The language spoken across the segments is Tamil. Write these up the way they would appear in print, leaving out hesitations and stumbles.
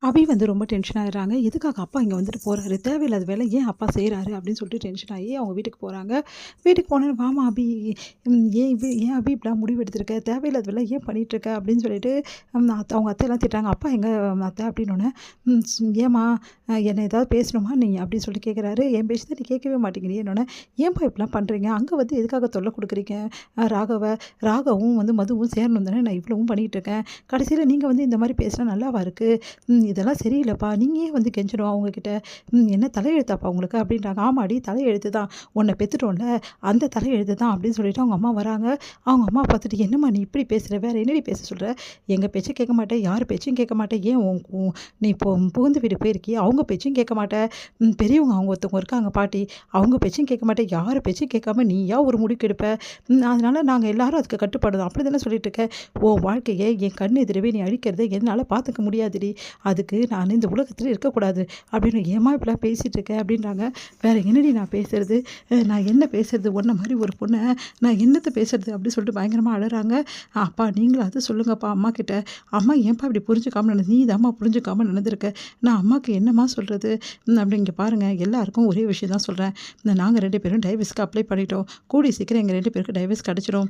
அபி வந்து ரொம்ப டென்ஷன் ஆயிடுறாங்க. எதுக்காக அப்பா இங்கே வந்துட்டு போறாரு? தேவையில்லாத வேலை ஏன் அப்பா செய்றாரு? அப்படின்னு சொல்லிட்டு டென்ஷன் ஆகி அவங்க வீட்டுக்கு போறாங்க. வீட்டுக்கு போனோனே, "வாம்மா அபி, ஏன் அபி இப்படிலாம் முடிவு எடுத்திருக்க? தேவையில்லாத வேலை ஏன் பண்ணிட்டுருக்க?" அப்படின்னு சொல்லிட்டு அவங்க அத்தைலாம் திட்டுறாங்க. "அப்பா எங்க அத்தை?" அப்படின்னோனே, "ஏம்மா என்ன ஏதாவது பேசணுமா நீ?" அப்படின்னு சொல்லிட்டு கேட்குறாரு. "என் பேச்ச தான் நீ கேட்கவே மாட்டேங்கிறியேன்னோனே, ஏன்பா இப்படிலாம் பண்ணுறீங்க? அங்கே வந்து எதுக்காக தொல்லை குடுக்குறீங்க? ராகவும் வந்து மதுவும் சேரணும் தானே நான் இவ்வளவும் பண்ணிகிட்டு இருக்கேன். கடைசியில நீங்க வந்து இந்த மாரி பேசினா நல்லாவா இருக்கு? இதெல்லாம் சரியில்லப்பா. நீங்க ஏன் வந்து கெஞ்சணும் அவங்ககிட்ட? என்ன தலையெழுத்தாப்பா உங்களுக்கு?" அப்படின்றாங்க. "ஆமாடி, தலையெழுத்து தான். உன்ன பெத்துட்டோம்ல, அந்த தலையெழுத்து தான்." அப்படின்னு சொல்லிட்டு அவங்க அம்மா வராங்க. அவங்க அம்மா பார்த்துட்டு, "என்னம்மா நீ இப்படி பேசுற? வேற என்னடி பேச சொல்ற? எங்க பேச்ச கேட்க மாட்ட, யார் பேச்சையும் கேட்க மாட்ட. ஏன் நீ இப்போ புகுந்த வீடு போயிருக்கியே, அவங்க பேச்சையும் கேட்க மாட்ட. பெரியவங்க அவங்க ஒருத்தவங்க இருக்காங்க பாட்டி, அவங்க பேச்சையும் கேட்க மாட்ட. யார் பேச்சையும் கேட்காம நீயா ஒரு முடிவுக்கு எடுப்ப. அதனால நாங்க எல்லாரும் அதுக்கு கட்டுப்படணும்." அப்படி தானே சொல்லிட்டு இருக்க. உன் வாழ்க்கைய என் கண் எதிரவே நீ அழிக்கிறத என்னால பார்த்துக்க முடியாதுடி. அதுக்கு நான் இந்த உலகத்துல இருக்கக்கூடாது அப்படின்னு. "ஏம்மா இப்படிலாம் பேசிட்டு இருக்க?" அப்படின்றாங்க. "வேற என்னடி நான் பேசுறது? நான் என்ன பேசுறது? உன்ன மாரி ஒரு பொண்ண நான் என்னத்த பேசுறது?" அப்படின்னு சொல்லிட்டு பயங்கரமா அழறாங்க. "அப்பா நீங்களாவது சொல்லுங்கப்பா அம்மாகிட்ட. அம்மா ஏன்ப்பா இப்படி புரிஞ்சுக்காம நீ தாம்மா புரிஞ்சுக்காம நடந்துருக்க. நான் அம்மாக்கு என்னம்மா சொல்றது?" அப்படி. "இங்க பாருங்க, எல்லாருக்கும் ஒரே விஷயம் தான் சொல்றேன். நாங்க 2 பேரும் டைவர்ஸ்க்கு அப்ளை பண்ணிட்டோம். கூடிய சீக்கிரம் எங்க 2 பேருக்கு டைவர்ஸ் கிடைச்சிரும்.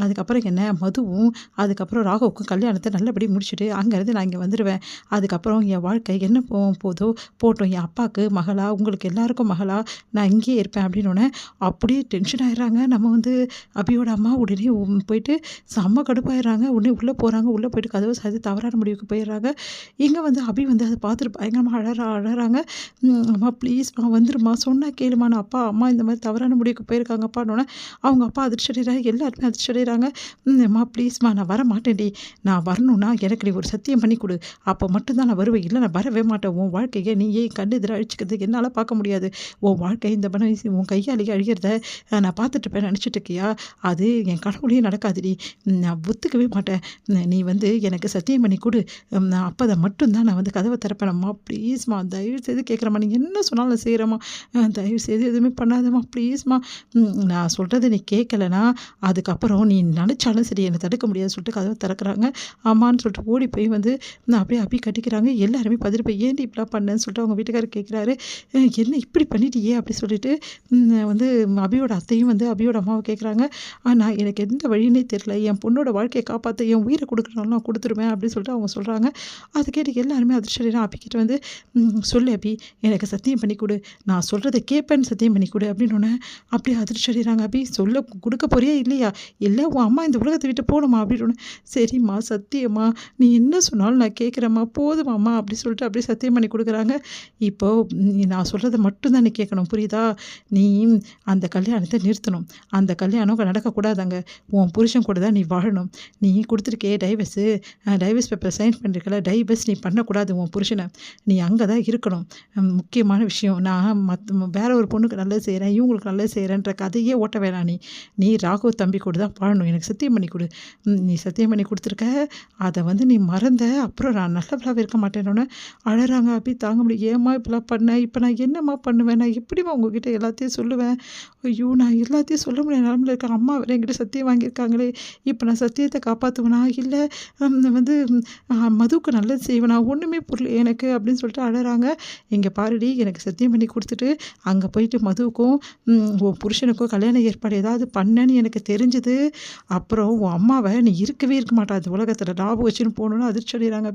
அதுக்கப்புறம் என்ன, மதுவும் அதுக்கப்புறம் ராகவுக்கும் கல்யாணத்த நல்லபடி முடிச்சுட்டு அங்கேருந்து நான் இங்க வந்துருவேன். அதுக்கப்புறம் என் வாழ்க்கை என்ன போதோ போட்டும். என் அப்பாவுக்கு மகளா, உங்களுக்கு எல்லாருக்கும் மகளா நான் இங்கேயே இருப்பேன்." அப்படின்னோனே அப்படியே டென்ஷன் ஆயிடுறாங்க. நம்ம வந்து அபியோட அம்மா உடனே போயிட்டு செம்ம கடுப்பாயிடுறாங்க. உடனே உள்ளே போறாங்க. உள்ளே போயிட்டு கதவு சாத்தி தவறான முடிவுக்கு போயிடுறாங்க. இங்க வந்து அபி வந்து அத பார்த்துட்டு பயங்கரமா அழறாங்க. "அம்மா ப்ளீஸ்மா வந்துரும்மா, சொன்னா கேளும்மா. நான் அப்பா, அம்மா இந்த மாரி தவறான முடிவுக்கு போயிருக்காங்கப்பான்னோனே." அவங்க அப்பா அதிர்ச்சி அடைகிறாரு. எல்லாருமே அதிர்ச்சி அடைகிறாங்க. "அம்மா ப்ளீஸ்மா, நான் வரமாட்டேன்டி. நான் வரணும்னா எனக்கு நீ ஒரு சத்தியம் பண்ணி குடு. அப்போ மட்டும் தான் நான் வருவேன். இல்ல நான் வரவே மாட்டேன். உன் வாழ்க்கைய நீயே கண்ணு எதிர அழிச்சுக்கிறது என்னால பார்க்க முடியாது. உன் வாழ்க்கை இந்த உன் கையாலேயே அழிகிறத நான் பார்த்துட்டு இருப்பேன்னு நினச்சிட்டு இருக்கியா? அது என் கனவுலயும் நடக்காதுடி. நான் ஒத்துக்கவே மாட்டேன். நீ வந்து எனக்கு சத்தியம் பண்ணி குடு. நான் அப்பதான் மட்டும் தான் நான் வந்து கதவ திறப்பேன். அம்மா ப்ளீஸ்மா, தயவு செய்து கேட்குறேம்மா. நீ என்ன சொன்னாலும் நான் செய்றேம்மா. தயவு செய்து எதுவுமே பண்ணாதம்மா ப்ளீஸ்மா. நான் சொல்றத நீ கேட்கலனா, அதுக்கப்புறம் நீ நினச்சாலும் சரி என்ன தடுக்க முடியாதுன்னு" சொல்லிட்டு கதவ திறக்குறாங்க. ஆமான்னு சொல்லிட்டு ஓடி போய் வந்து அப்படியே அபி கட்டிக்கிறாங்க. எல்லாருமே பதறி போய், "ஏன்டி இப்படிலாம் பண்ணேன்னு?" சொல்லிட்டு அவங்க வீட்டுக்காரர் கேட்குறாரு. "என்ன இப்படி பண்ணிட்டியே?" அப்படி சொல்லிட்டு வந்து அபியோட அத்தையும் வந்து அபியோட அம்மாவ கேட்குறாங்க. நான் எனக்கு எந்த வழின்னே தெரியல. என் பொண்ணோட வாழ்க்கைய காப்பாத்த என் உயிர குடுக்குறனாலும் நான் குடுத்துருவேன்." அப்படின்னு சொல்லிட்டு அவங்க சொல்றாங்க. அத கேட்டு எல்லாருமே அதிர்ச்சி அடைறாங்க. அபிகிட்ட வந்து, "சொல்லு அபி, எனக்கு சத்தியம் பண்ணி குடு. நான் சொல்றத கேட்பேன்னு சத்தியம் பண்ணி குடு." அப்படின்னோனே அப்படியே அதிர்ச்சி அடைறாங்க. "அபி சொல்ல குடுக்க போறியா இல்லையா? இல்ல உன் அம்மா இந்த உலகத்த விட்டு போணுமா?" அப்படின்னோனே, "சரிம்மா சத்தியம்மா, நீ என்ன சொன்னாலும் நான் கேட்குறேம்மா, போதுமாம்மா." அப்படி சொல்லிட்டு அப்படியே சத்தியம் பண்ணி குடுக்குறாங்க. "இப்போ நான் சொல்றத மட்டும் தான் நீ கேட்கணும், புரியுதா? நீ அந்த கல்யாணத்த நிறுத்தணும். அந்த கல்யாணம் நடக்கக்கூடாது. உன் புருஷன் கூட தான் நீ வாழணும். நீ குடுத்துருக்கே டைவர்ஸ் பேப்பர் சைன் பண்ணியிருக்கல, டைவர்ஸ் நீ பண்ணக்கூடாது உன் புருஷன. நீ அங்க தான் இருக்கணும். முக்கியமான விஷயம், நான் வேற ஒரு பொண்ணுக்கு நல்லது செய்றேன், இவங்களுக்கு நல்லது செய்றேன்ற கதையே ஓட்ட வேணாம் நீ. நீ ராகவ் தம்பி கூட தான் வாழணும். எனக்கு சத்தியம் பண்ணி குடு. நீ சத்தியம் பண்ணி குடுத்துருக்க. அத வந்து நீ மறந்த, அப்புறம் நான் நல்லவளாவே இருக்க மாட்டேன்னோனே." அழறாங்க. அபி தாங்க முடியல. "ஏம்மா இப்படிலாம் பண்ண? இப்ப நான் என்னம்மா பண்ணுவேன்? நான் எப்படிம்மா உங்ககிட்ட எல்லாத்தையும் சொல்லுவேன்? ஐயோ! நான் எல்லாத்தையும் சொல்ல முடியாத நிலமையில இருக்கேன். அம்மா வேற என்கிட்ட சத்தியம் வாங்கியிருக்காங்களே. இப்ப நான் சத்தியத்த காப்பாத்துவேனா? இல்ல வந்து மதுவுக்கு நல்லது செய்வேனா? ஒண்ணுமே புரியல எனக்கு." அப்படின்னு சொல்லிட்டு அழறாங்க. "இங்க பாருடி, எனக்கு சத்தியம் பண்ணி குடுத்துட்டு, அங்க போயிட்டு மதுவுக்கும் உன் புருஷனுக்கும் கல்யாண ஏற்பாடு ஏதாவது பண்ணேன்னு எனக்கு தெரிஞ்சது, அப்புறம் உன் அம்மாவ நீ இருக்கவே இருக்க மாட்டா இந்த உலகத்துல. ஞாபகம் வச்சுன்னு போணும்னு." அதிர்ச்சி அடைறாங்க அபி.